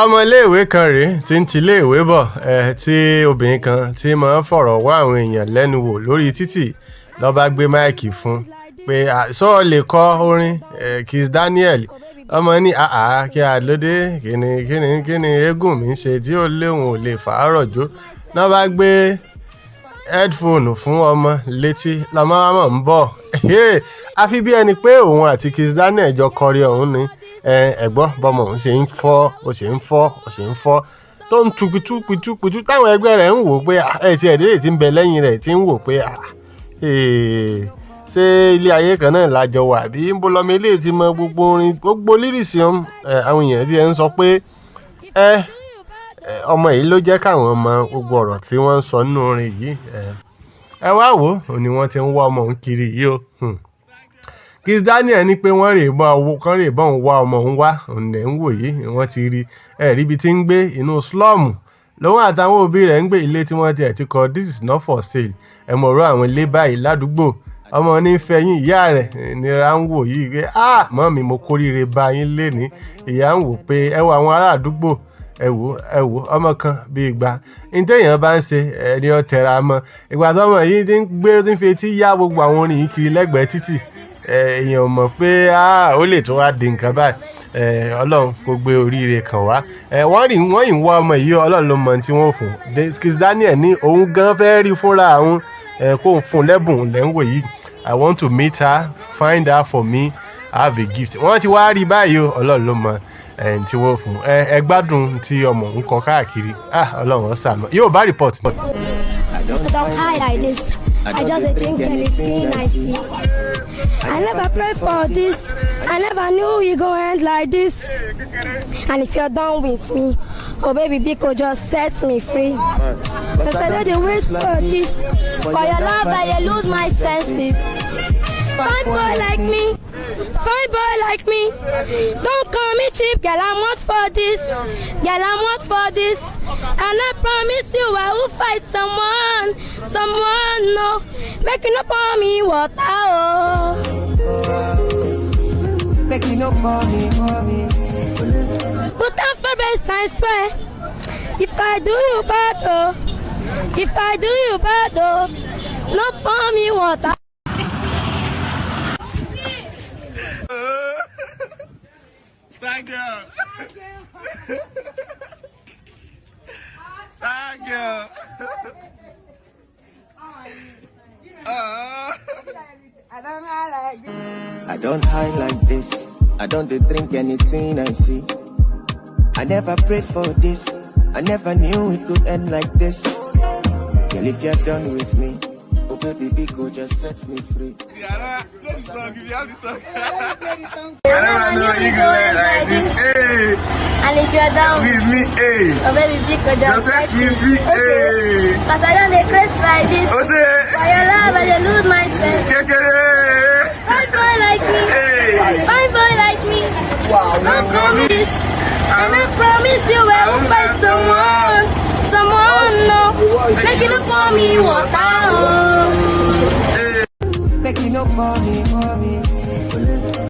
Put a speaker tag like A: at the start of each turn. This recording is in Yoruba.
A: ọmọ iléèwé kan rèé tí ń ti iléèwé bọ̀ tí obìnrin kan tí máa ń fọ̀rọ̀ wá àwọn èèyàn lẹ́nu wò lórí títì ló bá gbé máìkì fún pé sọ lè kọ orin Kiss Daniel ọmọ ní kí a lóde kíni eégún mi ń ṣe tí ó léwọn ò lè fàárọ̀ jó náà bá gbé headphone fún ọmọ létí lọmọ àmọ́ ń bọ̀ àfi bí ẹni pé òun àti Kiss Daniel jọ kọrin ọ̀hún ni ẹ̀gbọ́n bọ́mọ òun ṣe ń fọ́ tó ń tu pitú táwọn ẹgbẹ́ rẹ̀ ń wò pé ti ẹ̀dẹ́rẹ́ ti ń bẹ lẹ́yìn rẹ̀ ti ń wò pé ṣé ilé ayé kan náà lájọ wà bí ń bọ́ lọ́mọ ilé ti mọ gbogbo orin gbogbo lírìsì àwọn èèyàn ti ń sọ pé ọmọ yìí ló jẹ́ káwọn mọ gbogbo ọ̀rọ̀ tí wọ́n ń sọ nínú orin yìí ẹ wá wò ó ni wọ́n ti ń wá ọmọ òun kiri yìí o. Kiss Daniel ní pé wọ́n rè bọ́ òun wá ọmọ òun wá òun lẹ̀ ń wò yìí wọ́n ti rí ibi tí ń gbé inú slọ́ọ̀mù lòun àtàwọn òbí rẹ̀ ń gbé ilé tí wọ́n ti kọ́ this is not for sale ẹ mọ̀ ọ̀rọ̀ àwọn ilé báyìí ládùúgbò ọmọ ní fẹ̀yìn ìyá rẹ̀ nira ń wò yìí pé mọ́ mi mo kórìíre bá yín lénìí ìyá ń wò pé ẹ wo àwọn ará àdúgbò ẹ wò ọmọ kan bíi ìgbà téèyàn bá ń ṣe ẹni ọ̀tẹ̀ra mọ́ ìgbà tọ́mọ yìí ti ń gbé tí ń fi etí yá gbogbo àwọn orin yìí kiri lẹ́gbẹ̀ẹ́ títì èèyàn mọ̀ pé ó lè tó wá di nǹkan báyìí ọlọ́run kò gbé oríire kàn wá wọ́n yìí ń wá ọmọ yìí ọlọ́run ló mọ tí wọ́n fún Kiss Daniel ní òun gan fẹ́ rí fúnra òun kó ń fún lẹ́bùn lẹ́ńwò yìí I want to meet her find her for me have a gift wọ́n ti wá rí báyìí ọlọ́run ló mọ tí wọ́n fún ẹ gbádùn tí ọmọ ń kọ káàkiri ọlọ́run ó ṣàánú yóò bá report.
B: So don't hide like this. I just drink anything I see. I never prayed for this. I never knew we go end like this. And if you're done with me, oh baby, Biko just sets me free. Cause I don't wait for this. For your love, I lose my senses. Fine boy like me. Fine boy like me. Don't call me cheap, girl. I'm not for this. Girl, I'm not for this. And I promise you I will fight someone. No. Making up on me water. Making up on me. But I'm for best, I swear. If I do you bad, not pour me water.
C: Star girl. Star girl.
D: I don't hide like this. I don't drink anything I see. I never prayed for this. I never knew it could end like this. Girl, if you're done with me, oh baby, Biko just set me free.
C: Yeah, play the song. If you have the song. I never know you could end like this. Hey.
B: And if you're down
C: with me, hey.
B: Oh baby, Biko just
C: set me free. Hey.
B: Cause I don't crazy like this.
C: Oh shit.
B: For your love, I lose myself. Fine boy like me.
C: Hey.
B: Fine boy like me.
C: Wow.
B: Don't promise. And I promise you I will find someone, no. Making up for me, water.
D: Making up for me.